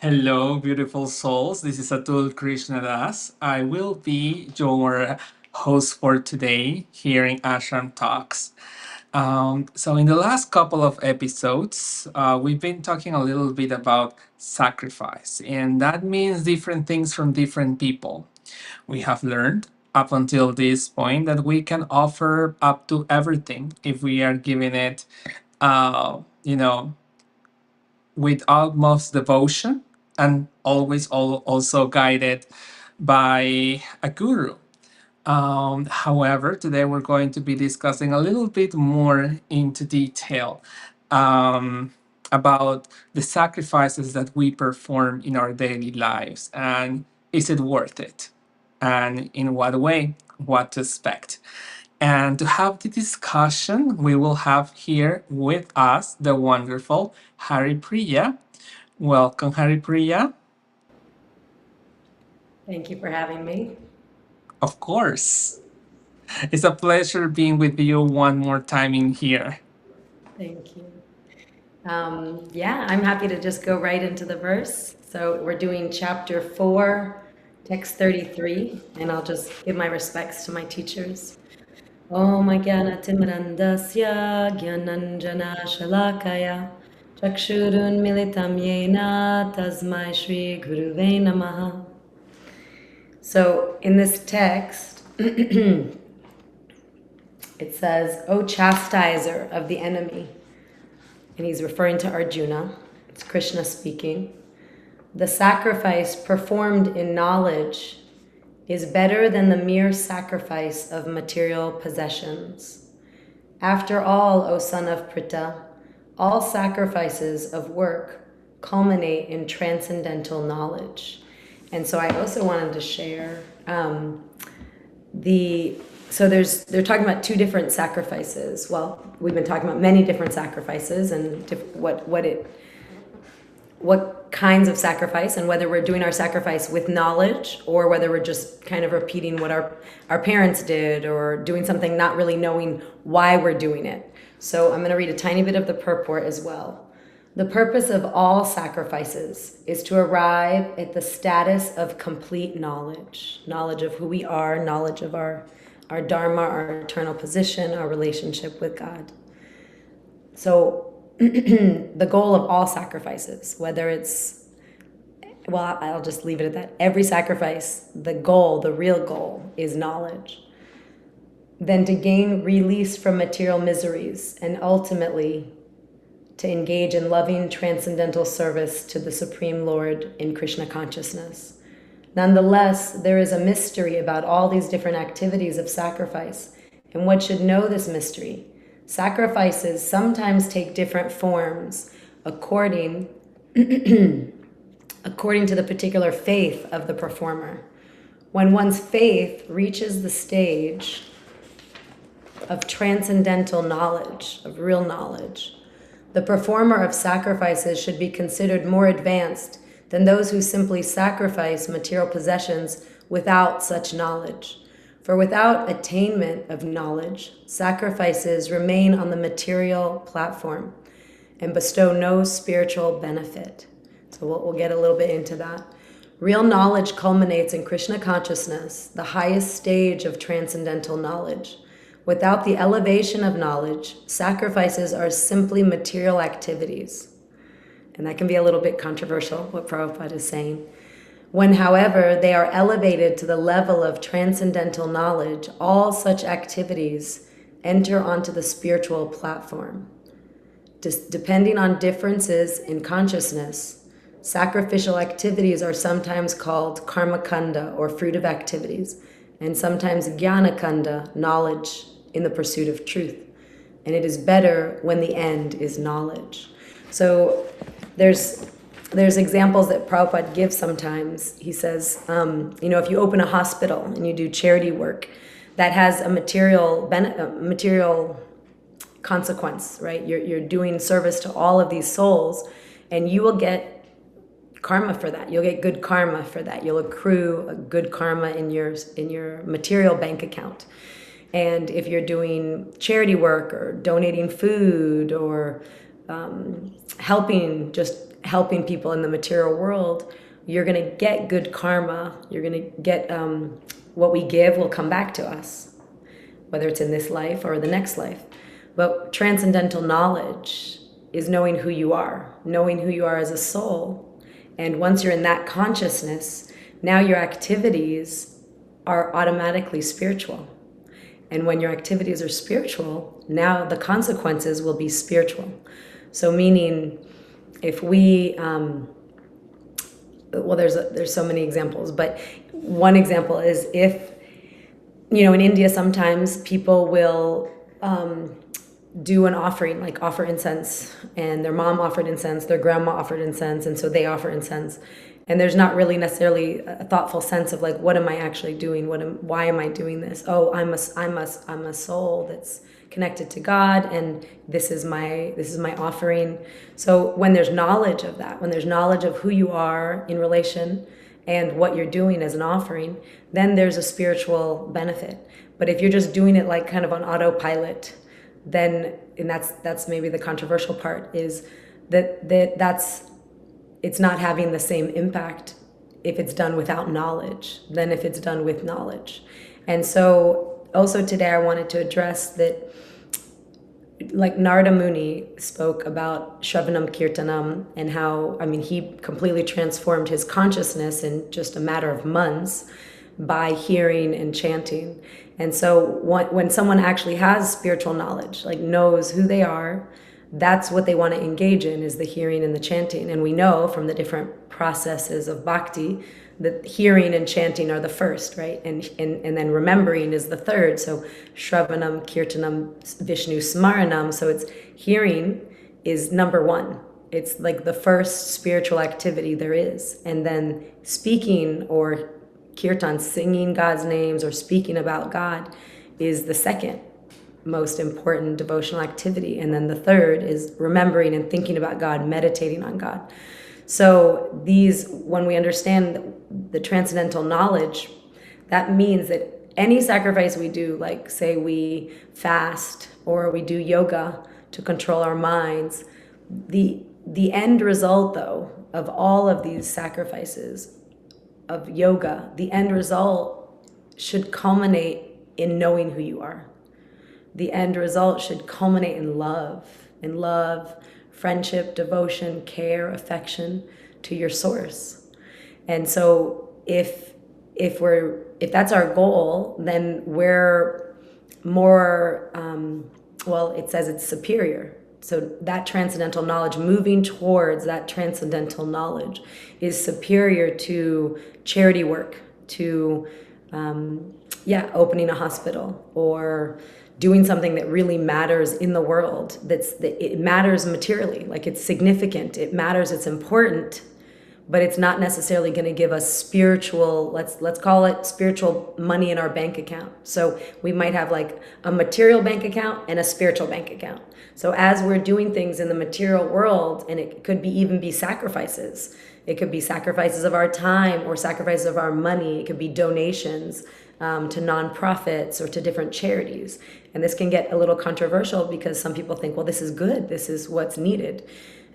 Hello, beautiful souls. This is Atul Krishnadas. I will be your host for today here in Ashram Talks. So, in the last couple of episodes, we've been talking a little bit about sacrifice, and that means different things from different people. We have learned up until this point that we can offer up to everything if we are giving it, uh, you know, with utmost devotion and always also guided by a guru. However, today we're going to be discussing a little bit more into detail um, about the sacrifices that we perform in our daily lives and is it worth it? And in what way? What to expect? And to have the discussion, we will have here with us the wonderful Haripriya. Welcome, Haripriya. Thank you for having me. Of course. It's a pleasure being with you one more time in here. Thank you. Yeah, I'm happy to just go right into the verse. So we're doing chapter 4, text 33, and I'll just give my respects to my teachers. Om Jnanatimrandasya Gyananjana Shalakaya Chakshurun Militam Yena Tasmai Shri Guruve Namaha. So in this text, it says, O chastiser of the enemy. And he's referring to Arjuna. It's Krishna speaking. The sacrifice performed in knowledge is better than the mere sacrifice of material possessions. After all, O son of Pritha, all sacrifices of work culminate in transcendental knowledge. And so I also wanted to share they're talking about two different sacrifices. Well, we've been talking about many different sacrifices and what kinds of sacrifice, and whether we're doing our sacrifice with knowledge or whether we're just kind of repeating what our parents did or doing something not really knowing why we're doing it. So I'm going to read a tiny bit of the purport as well. The purpose of all sacrifices is to arrive at the status of complete knowledge of who we are, knowledge of our dharma, our eternal position, our relationship with God. So the goal of all sacrifices, whether it's, well, I'll just leave it at that. Every sacrifice, the real goal is knowledge. Then to gain release from material miseries and ultimately to engage in loving transcendental service to the Supreme Lord in Krishna consciousness. Nonetheless, there is a mystery about all these different activities of sacrifice, and one should know this mystery. Sacrifices sometimes take different forms according to the particular faith of the performer. When one's faith reaches the stage of transcendental knowledge, of real knowledge, the performer of sacrifices should be considered more advanced than those who simply sacrifice material possessions without such knowledge. For without attainment of knowledge, sacrifices remain on the material platform and bestow no spiritual benefit. So we'll get a little bit into that. Real knowledge culminates in Krishna consciousness, the highest stage of transcendental knowledge. Without the elevation of knowledge, sacrifices are simply material activities. And that can be a little bit controversial, what Prabhupada is saying. When, however, they are elevated to the level of transcendental knowledge, all such activities enter onto the spiritual platform. Depending on differences in consciousness, sacrificial activities are sometimes called karma kanda, or fruit of activities, and sometimes jnana kanda, knowledge in the pursuit of truth. And it is better when the end is knowledge. So there's examples that Prabhupada gives sometimes. He says, if you open a hospital and you do charity work, that has a material consequence, right? You're doing service to all of these souls, and you will get karma for that. You'll get good karma for that. You'll accrue a good karma in your material bank account. And if you're doing charity work or donating food or helping, just helping people in the material world, you're going to get good karma. You're going to get what we give will come back to us, whether it's in this life or the next life. But transcendental knowledge is knowing who you are as a soul. And once you're in that consciousness, now your activities are automatically spiritual. And when your activities are spiritual, now the consequences will be spiritual. So meaning, if we, well, there's so many examples, but one example is if, in India, sometimes people will do an offering, like offer incense, and their mom offered incense, their grandma offered incense, and so they offer incense. And there's not really necessarily a thoughtful sense of like, what am I actually doing? Why am I doing this? Oh, I'm a soul that's connected to God, and this is my offering. So when there's knowledge of that, when there's knowledge of who you are in relation and what you're doing as an offering, then there's a spiritual benefit. But if you're just doing it like kind of on autopilot, then, and that's maybe the controversial part, is that's it's not having the same impact if it's done without knowledge than if it's done with knowledge. And so also today I wanted to address that, like Narada Muni spoke about Shravanam Kirtanam, and how, he completely transformed his consciousness in just a matter of months by hearing and chanting. And so when someone actually has spiritual knowledge, like knows who they are, that's what they want to engage in, is the hearing and the chanting. And we know from the different processes of bhakti that hearing and chanting are the first, right? And then remembering is the third. So Shravanam, Kirtanam, Vishnu Smaranam. So it's hearing is number one. It's like the first spiritual activity there is. And then speaking or kirtan, singing God's names or speaking about God, is the second most important devotional activity. And then the third is remembering and thinking about God, meditating on God. So when we understand the transcendental knowledge, that means that any sacrifice we do, like say we fast or we do yoga to control our minds, the end result though of all of these sacrifices of yoga, the end result should culminate in knowing who you are. The end result should culminate in love, friendship, devotion, care, affection to your source. And so if that's our goal, then we're more, it says it's superior. So that transcendental knowledge, moving towards that transcendental knowledge, is superior to charity work, to opening a hospital, or doing something that really matters in the world. It matters materially, like it's significant, it matters, it's important, but it's not necessarily going to give us spiritual, let's call it spiritual money in our bank account. So we might have like a material bank account and a spiritual bank account. So as we're doing things in the material world, and it could even be sacrifices. It could be sacrifices of our time or sacrifices of our money. It could be donations to nonprofits or to different charities. And this can get a little controversial because some people think, well, this is good. This is what's needed.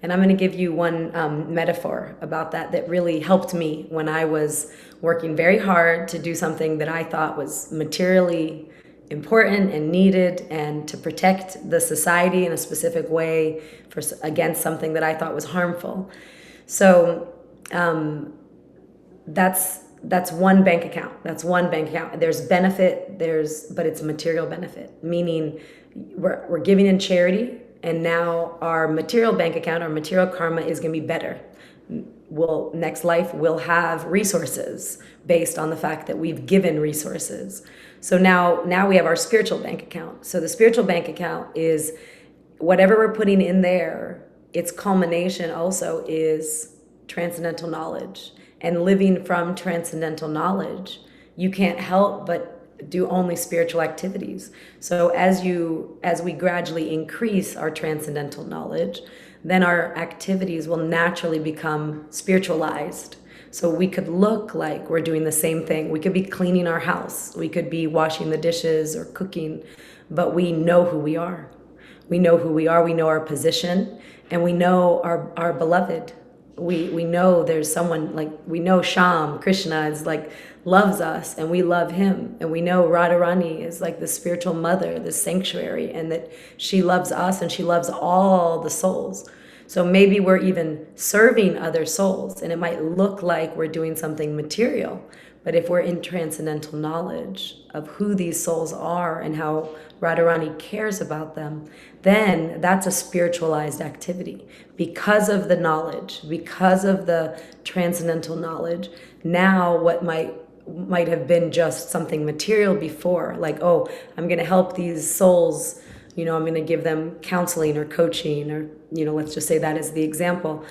And I'm going to give you one metaphor about that really helped me when I was working very hard to do something that I thought was materially important and needed, and to protect the society in a specific way against something that I thought was harmful. So that's one bank account. That's one bank account. There's benefit, but it's material benefit, meaning we're giving in charity, and now our material bank account, our material karma is going to be better. Next life we'll have resources based on the fact that we've given resources. So now we have our spiritual bank account. So the spiritual bank account is whatever we're putting in there, its culmination also is transcendental knowledge. And living from transcendental knowledge, you can't help but do only spiritual activities. So as we gradually increase our transcendental knowledge, then our activities will naturally become spiritualized. So we could look like we're doing the same thing. We could be cleaning our house. We could be washing the dishes or cooking, but we know who we are. We know who we are. We know our position, and we know our beloved. we know there's someone, like we know Sham, Krishna is like loves us and we love him, and we know Radharani is like the spiritual mother, the sanctuary, and that she loves us and she loves all the souls. So maybe we're even serving other souls, and it might look like we're doing something material, but if we're in transcendental knowledge of who these souls are and how Radharani cares about them, then that's a spiritualized activity. Because of the knowledge, because of the transcendental knowledge, now what might have been just something material before, like, oh, I'm going to help these souls, I'm going to give them counseling or coaching, or, let's just say that is the example.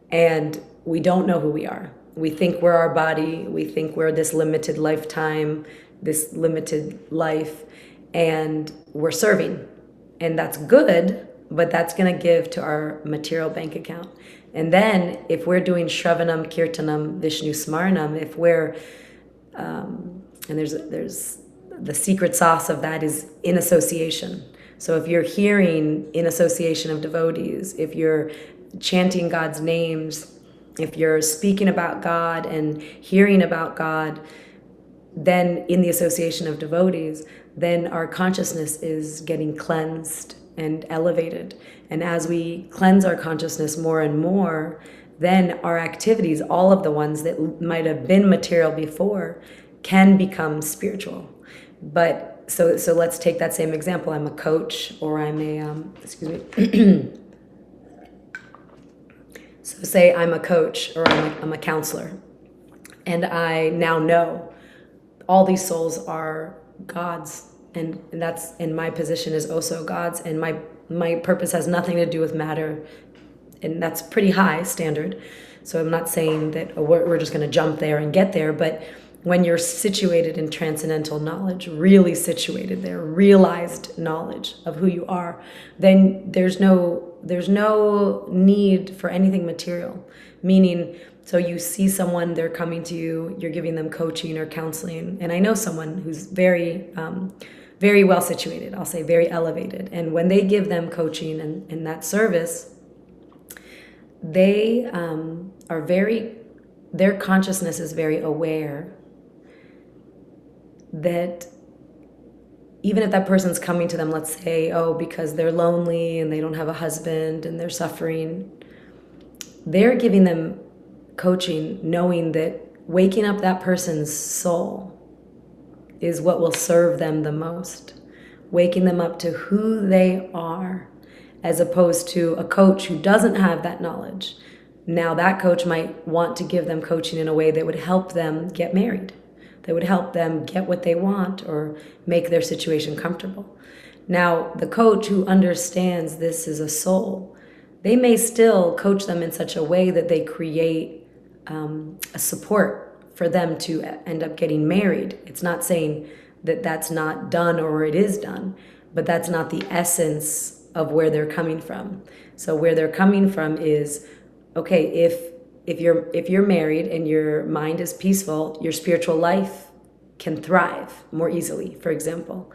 And we don't know who we are. We think we're our body. We think we're this limited lifetime, this limited life, and we're serving. And that's good, but that's going to give to our material bank account. And then if we're doing Shravanam, Kirtanam, Vishnu Smaranam, if we're, and there's the secret sauce of that is in association. So if you're hearing in association of devotees, if you're chanting God's names, if you're speaking about God and hearing about God, then in the association of devotees, then our consciousness is getting cleansed and elevated. And as we cleanse our consciousness more and more, then our activities, all of the ones that might have been material before, can become spiritual. But so let's take that same example. I'm a coach, or I'm a so say I'm a coach, or I'm a counselor, and I now know all these souls are God's, and that's, and my position is also God's, and my purpose has nothing to do with matter, and that's pretty high standard. So I'm not saying that we're just going to jump there and get there, but when you're situated in transcendental knowledge, really situated there, realized knowledge of who you are, then there's no need for anything material. Meaning, so you see someone, they're coming to you, you're giving them coaching or counseling, and I know someone who's very very well situated, I'll say very elevated, and when they give them coaching and that service, they are very, their consciousness is very aware that even if that person's coming to them, let's say, oh, because they're lonely and they don't have a husband and they're suffering, they're giving them coaching knowing that waking up that person's soul is what will serve them the most. Waking them up to who they are, as opposed to a coach who doesn't have that knowledge. Now that coach might want to give them coaching in a way that would help them get married, that would help them get what they want or make their situation comfortable. Now, the coach who understands this is a soul, they may still coach them in such a way that they create a support for them to end up getting married. It's not saying that that's not done or it is done, but that's not the essence of where they're coming from. So where they're coming from is, okay, if you're married and your mind is peaceful, your spiritual life can thrive more easily, for example.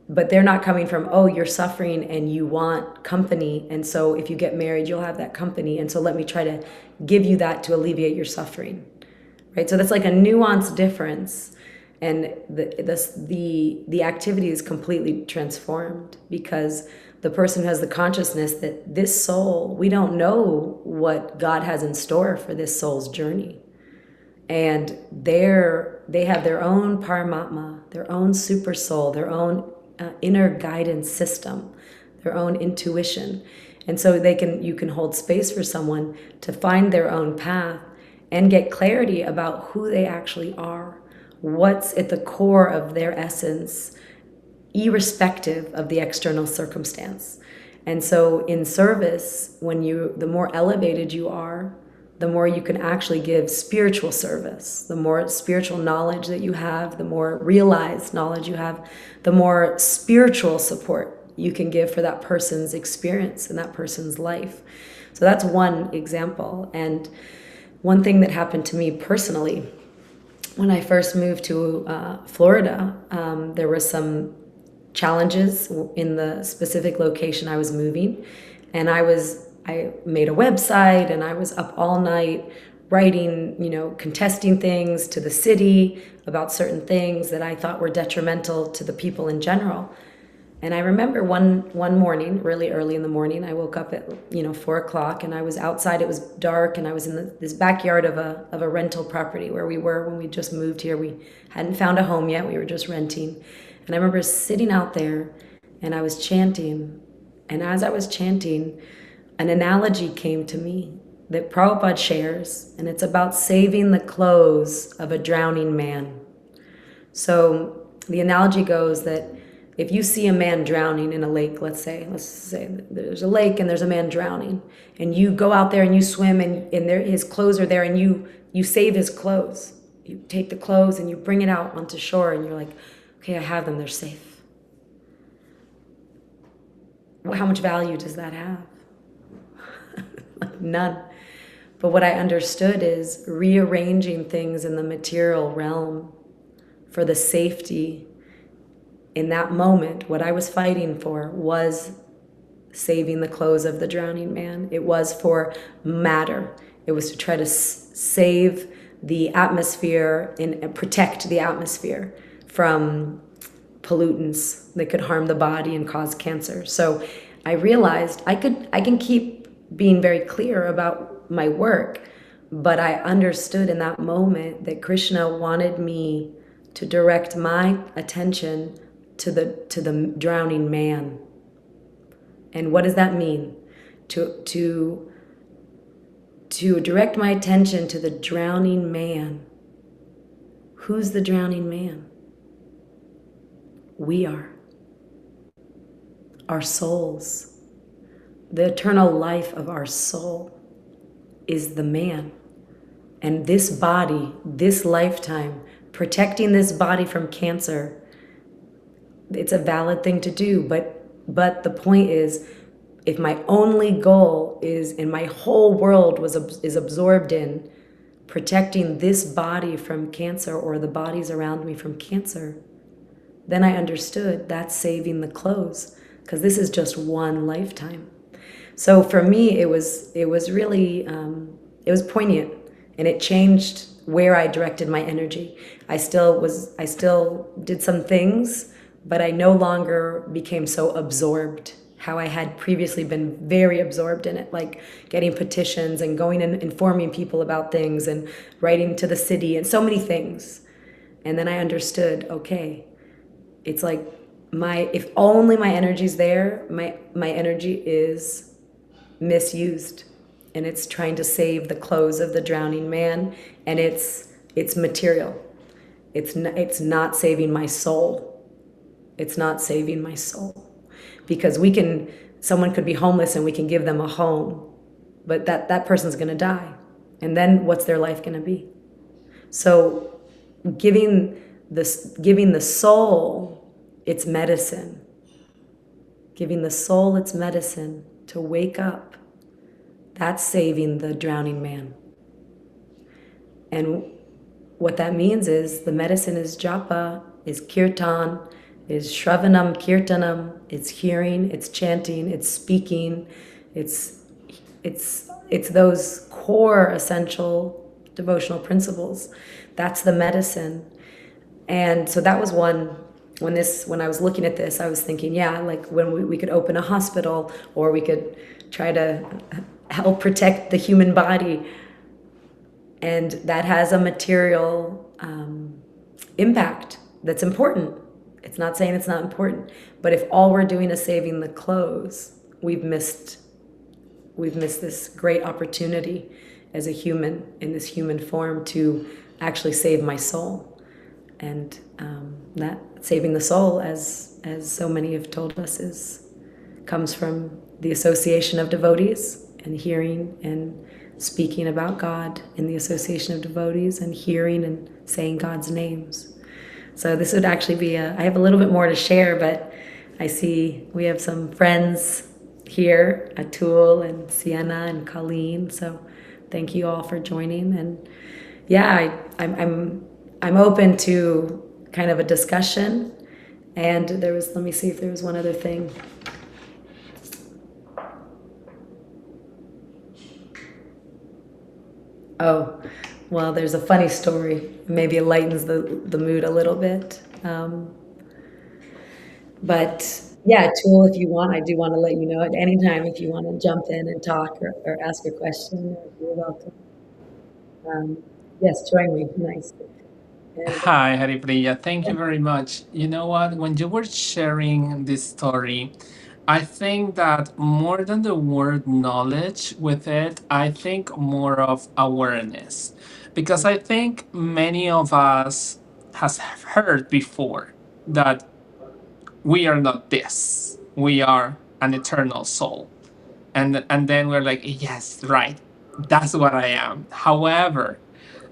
But they're not coming from, oh, you're suffering and you want company, and so if you get married, you'll have that company, and so let me try to give you that to alleviate your suffering, right? So that's like a nuanced difference, and the activity is completely transformed because the person has the consciousness that this soul, we don't know what God has in store for this soul's journey. And they have their own Paramatma, their own super soul, their own inner guidance system, their own intuition. And so you can hold space for someone to find their own path and get clarity about who they actually are, what's at the core of their essence, irrespective of the external circumstance. And so in service, the more elevated you are, the more you can actually give spiritual service. The more spiritual knowledge that you have, the more realized knowledge you have, the more spiritual support you can give for that person's experience and that person's life. So that's one example. And one thing that happened to me personally, when I first moved to Florida, there were some challenges in the specific location I was moving, and I was I made a website, and I was up all night writing, contesting things to the city about certain things that I thought were detrimental to the people in general. And I remember one morning, really early in the morning, I woke up at 4 o'clock, and I was outside. It was dark, and I was in this backyard of a rental property where we were when we just moved here. We hadn't found a home yet. We were just renting. And I remember sitting out there, and I was chanting. And as I was chanting, an analogy came to me that Prabhupada shares, and it's about saving the clothes of a drowning man. So the analogy goes that if you see a man drowning in a lake, let's say there's a lake and there's a man drowning, and you go out there and you swim, and his clothes are there, and you save his clothes. You take the clothes and you bring it out onto shore, and you're like, okay, I have them, they're safe. Well, how much value does that have? Like none. But what I understood is rearranging things in the material realm for the safety. In that moment, what I was fighting for was saving the clothes of the drowning man. It was for matter. It was to try to save the atmosphere and protect the atmosphere from pollutants that could harm the body and cause cancer. So I realized I can keep being very clear about my work, but I understood in that moment that Krishna wanted me to direct my attention to the drowning man. And what does that mean? To direct my attention to the drowning man. Who's the drowning man? We are. Our souls. The eternal life of our soul is the man. And this body, this lifetime, protecting this body from cancer, it's a valid thing to do, but the point is, if my only goal is, and my whole world is absorbed in protecting this body from cancer, or the bodies around me from cancer, then I understood that's saving the clothes, because this is just one lifetime. So for me, it was really it was poignant, and it changed where I directed my energy. I still did some things, but I no longer became so absorbed how I had previously been very absorbed in it, like getting petitions and going and informing people about things and writing to the city and so many things. And then I understood, okay, it's like if only my energy's there, my energy is misused, and it's trying to save the clothes of the drowning man, and it's material. It's not saving my soul. It's not saving my soul. Because someone could be homeless and we can give them a home, but that person's going to die. And then what's their life going to be? So giving the soul its medicine, giving the soul its medicine to wake up, that's saving the drowning man. And what that means is the medicine is japa, is kirtan, is shravanam kirtanam, it's hearing, it's chanting, it's speaking, it's those core essential devotional principles. That's the medicine. And so that was one. When I was looking at this, I was thinking, yeah, like when we could open a hospital, or we could try to help protect the human body, and that has a material impact that's important. It's not saying it's not important, but if all we're doing is saving the clothes, we've missed this great opportunity as a human, in this human form, to actually save my soul. And that saving the soul, as so many have told us, comes from the association of devotees, and hearing and speaking about God in the association of devotees, and hearing and saying God's names. So this would actually be I have a little bit more to share, but I see we have some friends here, Atul and Sienna and Colleen. So thank you all for joining. And yeah, I'm open to kind of a discussion. And let me see if there was one other thing. Oh, well, there's a funny story. Maybe it lightens the mood a little bit. But yeah, Tool, if you want, I do want to let you know at any time if you want to jump in and talk or ask a question, you're welcome. Um, yes, join me. Nice. And Hi, Haripriya. Thank you very much. You know what? When you were sharing this story, I think that more than the word knowledge with it, I think more of awareness. Because I think many of us has heard before that we are not this. We are an eternal soul. And then we're like, yes, right. That's what I am. However,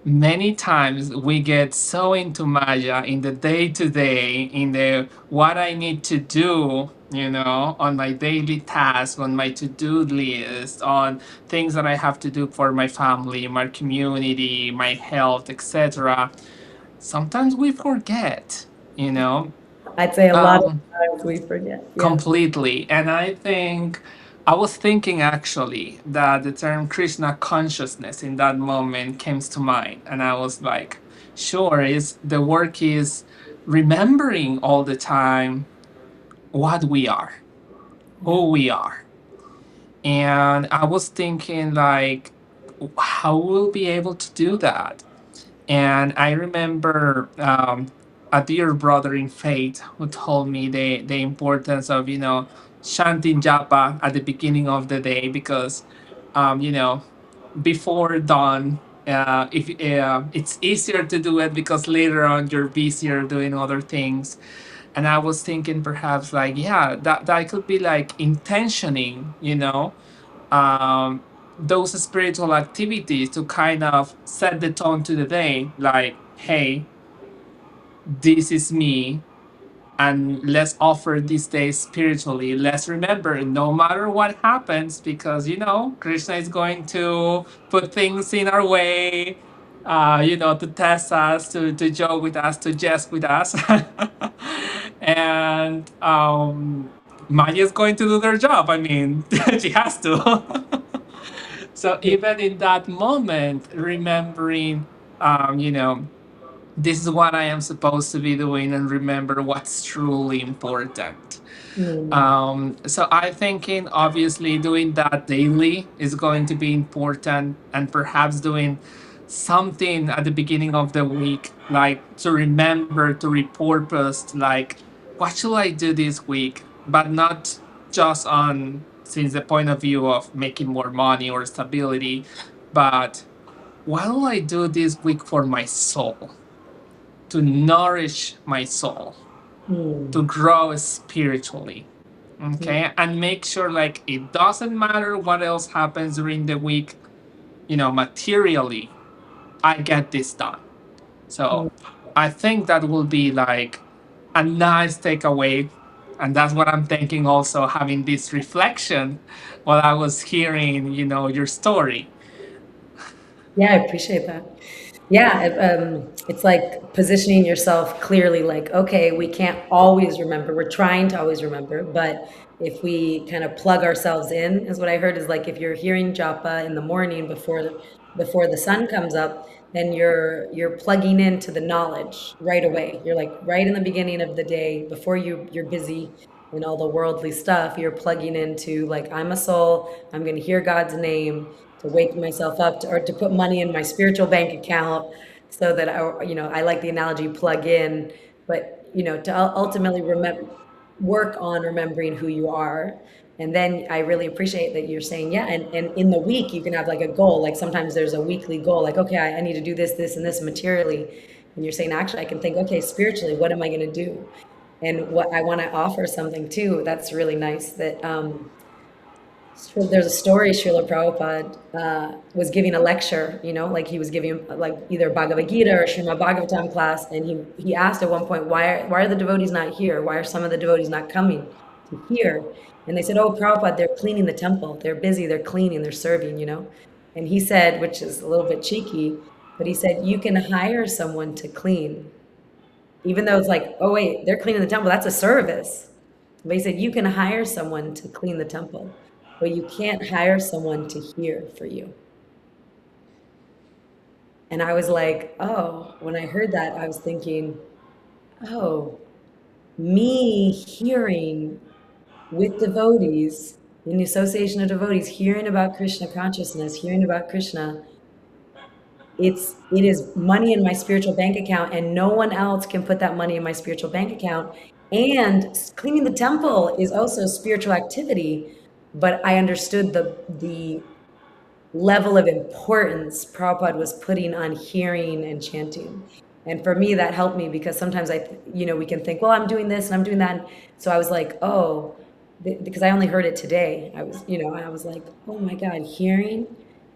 many times we get so into Maya in the day to day, in the what I need to do, on my daily task, on my to do list, on things that I have to do for my family, my community, my health, etc. Sometimes we forget, you know. I'd say a lot of Um, times we forget. Yeah. Completely. And I think I was thinking actually that the term Krishna consciousness in that moment came to mind. And I was like, sure, is the work is remembering all the time what we are, Yeah. who we are. And I was thinking like, how we'll be able to do that. And I remember a dear brother in faith who told me the importance of, chanting japa at the beginning of the day because, um, you know, before dawn, if it's easier to do it because later on you're busier doing other things. And I was thinking perhaps like, yeah, that could be like intentioning, those spiritual activities to kind of set the tone to the day like, hey, this is me, and let's offer this day spiritually. Let's remember no matter what happens, because Krishna is going to put things in our way, to test us, to joke with us, to jest with us. And Maya is going to do their job. I mean, she has to. So even in that moment, remembering, this is what I am supposed to be doing, and remember what's truly important. Mm, So I thinking obviously doing that daily is going to be important, and perhaps doing something at the beginning of the week, like to remember to repurpose, like what should I do this week, but not just on since the point of view of making more money or stability, but what will I do this week for my soul, to nourish my soul, to mm, grow spiritually. mm, Okay. And make sure like it doesn't matter what else happens during the week, materially, I get this done. mm. So I think that will be like a nice takeaway. And that's what I'm thinking also, having this reflection while I was hearing, your story. Yeah, I appreciate that. Yeah, it's like positioning yourself clearly, like, okay, we can't always remember. We're trying to always remember, but if we kind of plug ourselves in, is what I heard is like if you're hearing japa in the morning before the sun comes up, then you're plugging into the knowledge right away. You're like right in the beginning of the day before you're busy in all the worldly stuff, you're plugging into like I'm a soul, I'm going to hear God's name to wake myself up or to put money in my spiritual bank account so that I like the analogy plug in, but to ultimately remember work on remembering who you are. And then I really appreciate that you're saying, yeah, and in the week you can have like a goal. Like sometimes there's a weekly goal, like, okay, I need to do this, this, and this materially. And you're saying, actually, I can think, okay, spiritually, what am I going to do? And what I want to offer something too. That's really nice that there's a story Srila Prabhupada was giving a lecture, like he was giving like either Bhagavad Gita or Srimad Bhagavatam class, and he asked at one point, why are the devotees not here? Why are some of the devotees not coming to hear? And they said, oh, Prabhupada, they're cleaning the temple. They're busy. They're cleaning. They're serving. And he said, which is a little bit cheeky, but he said, you can hire someone to clean, even though it's like, oh wait, they're cleaning the temple. That's a service. But he said, you can hire someone to clean the temple, but you can't hire someone to hear for you. And I was like, oh, when I heard that, I was thinking, oh, me hearing with devotees, in the association of devotees, hearing about Krishna consciousness, hearing about Krishna, it is money in my spiritual bank account, and no one else can put that money in my spiritual bank account. And cleaning the temple is also spiritual activity, but I understood the level of importance Prabhupada was putting on hearing and chanting. And for me, that helped me because sometimes we can think, well, I'm doing this and I'm doing that. So I was like, oh, because I only heard it today. I was like, oh my God, hearing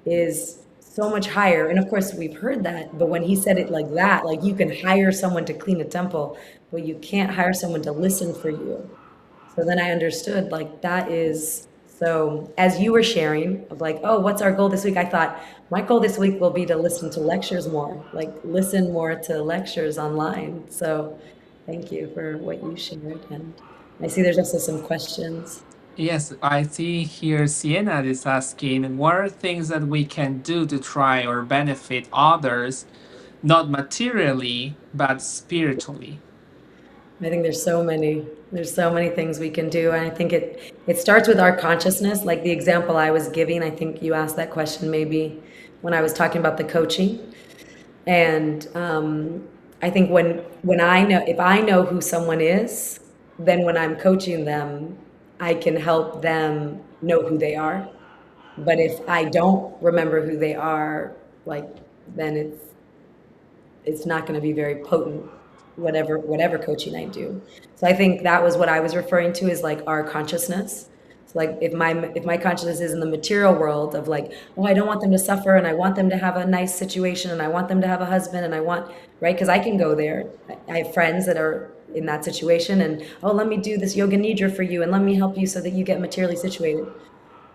is so much higher. And of course, we've heard that, but when he said it like that, like you can hire someone to clean a temple, but you can't hire someone to listen for you. So then I understood like that is so as you were sharing of like, oh, what's our goal this week? I thought my goal this week will be to listen to lectures more, like listen more to lectures online. So thank you for what you shared. And I see there's also some questions. Yes, I see here Sienna is asking, what are things that we can do to try or benefit others, not materially, but spiritually? I think there's so many things we can do. And I think it starts with our consciousness. Like the example I was giving, I think you asked that question maybe when I was talking about the coaching. And I think when I know if I know who someone is, then when I'm coaching them, I can help them know who they are. But if I don't remember who they are, like then it's not going to be very potent, whatever coaching I do. So I think that was what I was referring to is like our consciousness. So like if my consciousness is in the material world of like, oh, I don't want them to suffer and I want them to have a nice situation and I want them to have a husband and I want, right? Because I can go there. I have friends that are in that situation and, oh, let me do this yoga nidra for you and let me help you so that you get materially situated.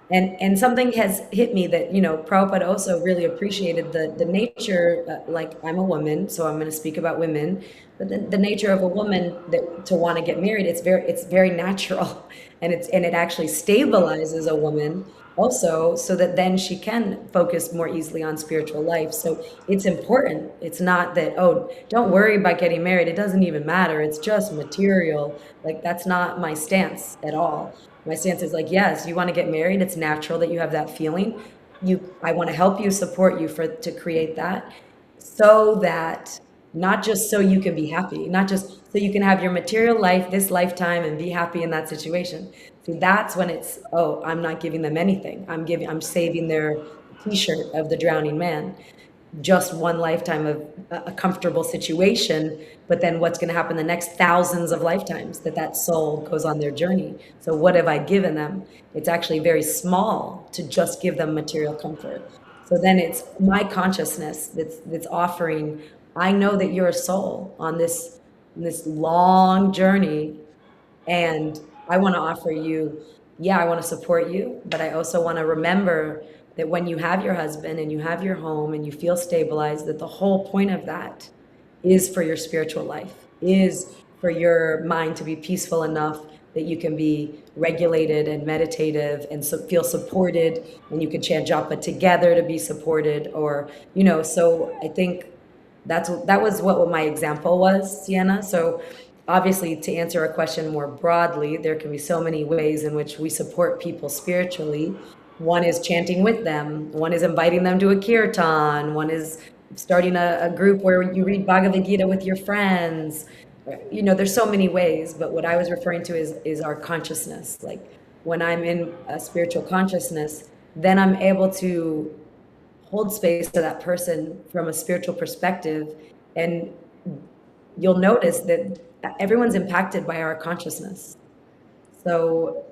And something has hit me that, Prabhupada also really appreciated the nature, like I'm a woman, so I'm going to speak about women, but the nature of a woman that to want to get married, it's very natural. And it actually stabilizes a woman also so that then she can focus more easily on spiritual life. So it's important. It's not that, oh, don't worry about getting married. It doesn't even matter. It's just material. Like that's not my stance at all. My stance is like, yes, you want to get married. It's natural that you have that feeling. I want to help you, support you to create that so that not just so you can be happy, not just so you can have your material life this lifetime and be happy in that situation. See, that's when it's, oh, I'm not giving them anything. I'm saving their t-shirt of the drowning man, just one lifetime of a comfortable situation, but then what's going to happen the next thousands of lifetimes that soul goes on their journey. So what have I given them? It's actually very small to just give them material comfort. So then it's my consciousness that's offering, I know that you're a soul on this long journey, and I want to offer you, yeah, I want to support you, but I also want to remember that when you have your husband and you have your home and you feel stabilized, that the whole point of that is for your spiritual life, is for your mind to be peaceful enough that you can be regulated and meditative and feel supported, and you can chant japa together to be supported, or so I think that was what my example was, Sienna. So obviously, to answer a question more broadly, there can be so many ways in which we support people spiritually. One is chanting with them, one is inviting them to a kirtan, one is starting a group where you read Bhagavad Gita with your friends. There's so many ways, but what I was referring to is our consciousness. Like when I'm in a spiritual consciousness, then I'm able to hold space to that person from a spiritual perspective, and you'll notice that everyone's impacted by our consciousness. So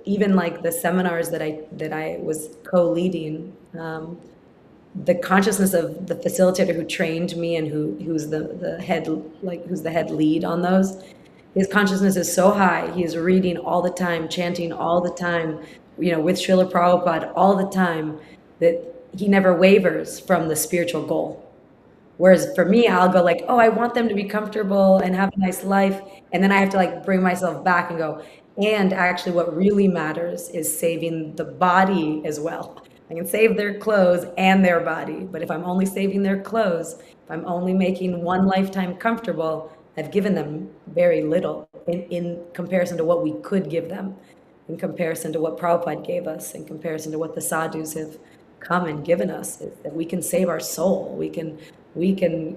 even like the seminars that I was co-leading, the consciousness of the facilitator who trained me and who's the head, like who's the head lead on those, his consciousness is so high. He is reading all the time, chanting all the time, with Srila Prabhupada all the time, that he never wavers from the spiritual goal. Whereas for me, I'll go like, oh, I want them to be comfortable and have a nice life. And then I have to like bring myself back and go, and actually what really matters is saving the body as well. I can save their clothes and their body. But if I'm only saving their clothes, if I'm only making one lifetime comfortable, I've given them very little in comparison to what we could give them, in comparison to what Prabhupada gave us, in comparison to what the sadhus have come and given us, is that we can save our soul. We can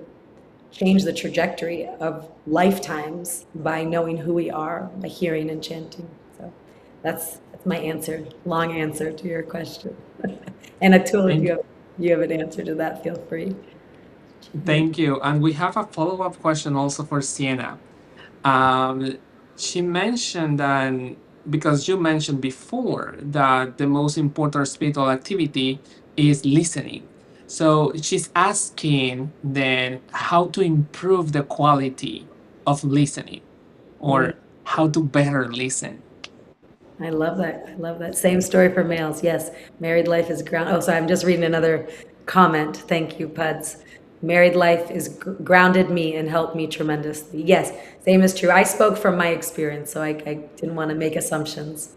change the trajectory of lifetimes by knowing who we are, by hearing and chanting. So that's my answer, long answer to your question. And Atul, if Thank, you have an answer to that, feel free. thank you. And we have a follow-up question also for Sienna. Um, she mentioned that because you mentioned before that the most important spiritual activity is listening. So she's asking then how to improve the quality of listening Mm. or how to better listen. I love that. I love that. Same story for males. Yes. Married life is ground. Oh, sorry. I'm just reading another comment. Thank you, Puds. Married life is grounded me and helped me tremendously. Yes, same is true. I spoke from my experience, so I didn't want to make assumptions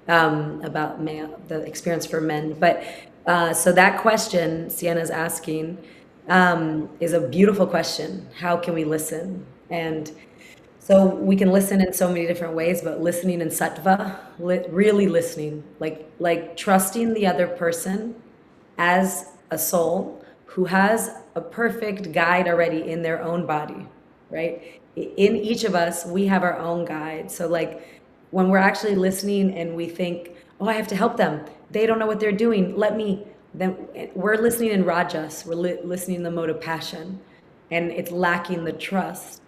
about the experience for men. But so that question Sienna's asking is a beautiful question. How can we listen? And so we can listen in so many different ways, but listening in sattva, really listening, like trusting the other person as a soul who has a perfect guide already in their own body, right? In each of us, we have our own guide. So like when we're actually listening and we think, oh, I have to help them. They don't know what they're doing. Let me, then we're listening in rajas, we're listening in the mode of passion, and it's lacking the trust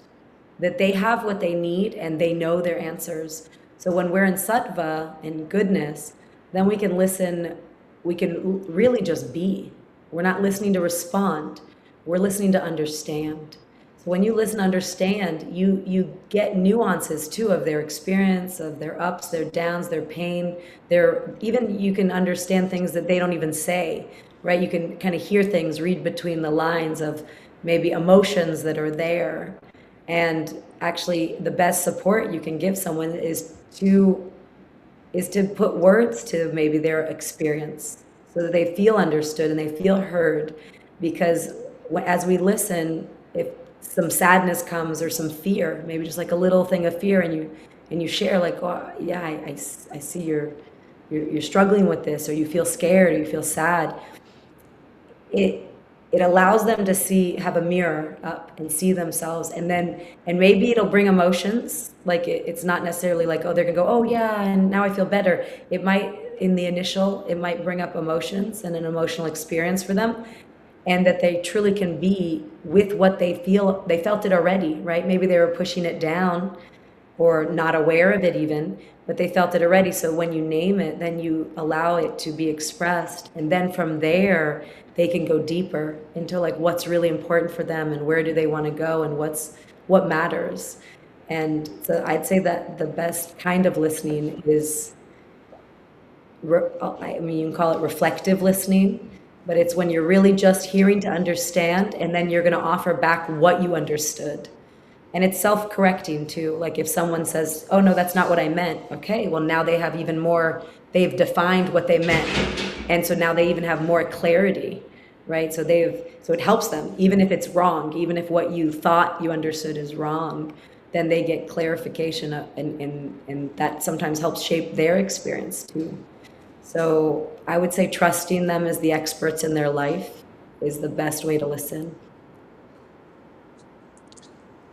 that they have what they need and they know their answers. So when we're in sattva and goodness, then we can listen, we can really just be. We're not listening to respond, we're listening to understand. So when you listen to understand, you get nuances too of their experience, of their ups, their downs, their pain, their even you can understand things that they don't even say, right? You can kind of hear things, read between the lines of maybe emotions that are there. And actually, the best support you can give someone is to put words to maybe their experience so that they feel understood and they feel heard. Because as we listen, if some sadness comes or some fear, maybe just like a little thing of fear, and you share like, oh yeah, I see you're struggling with this, or you feel scared, or you feel sad, it it allows them to have a mirror up and see themselves, and maybe it'll bring emotions. Like it's not necessarily like, oh, they're gonna go, oh yeah, and now I feel better. It might, in the initial, it might bring up emotions and an emotional experience for them, and that they truly can be with what they feel. They felt it already, right? Maybe they were pushing it down or not aware of it even, but they felt it already. So when you name it, then you allow it to be expressed. And then from there, they can go deeper into like what's really important for them and where do they want to go and what matters. And so I'd say that the best kind of listening is, I mean, you can call it reflective listening, but it's when you're really just hearing to understand, and then you're going to offer back what you understood. And it's self-correcting too. Like if someone says, oh no, that's not what I meant. Okay, well now they have even more, they've defined what they meant. And so now they even have more clarity, right? So it helps them, even if it's wrong, even if what you thought you understood is wrong, then they get clarification, and that sometimes helps shape their experience too. So I would say trusting them as the experts in their life is the best way to listen.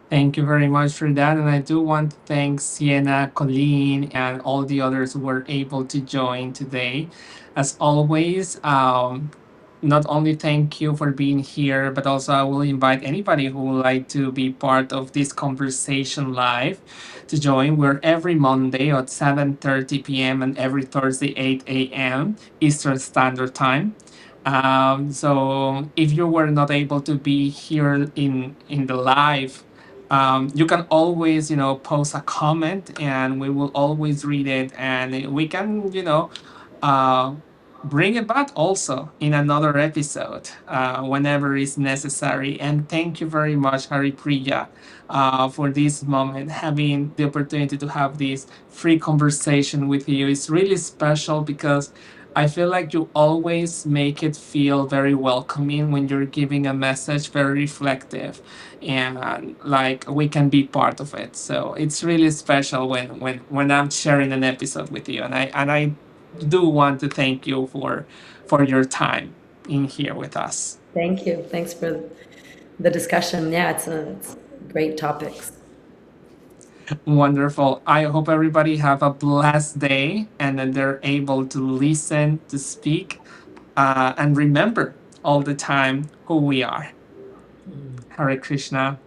Thank you very much for that. And I do want to thank Sienna, Colleen, and all the others who were able to join today. As always, not only thank you for being here, but also I will invite anybody who would like to be part of this conversation live to join. We're every Monday at 7:30 p.m. and every Thursday 8 a.m. Eastern Standard Time. So if you were not able to be here in the live, you can always post a comment and we will always read it, and we can uh, bring it back also in another episode whenever is necessary. And thank you very much, Haripriya, for this moment. Having the opportunity to have this free conversation with you is really special because I feel like you always make it feel very welcoming when you're giving a message, very reflective, and like we can be part of it. So it's really special when I'm sharing an episode with you, and I do want to thank you for your time in here with us. Thank you. Thanks for the discussion. Yeah, it's great topics. Wonderful. I hope everybody have a blessed day and that they're able to listen, to speak, and remember all the time who we are. Hare Krishna.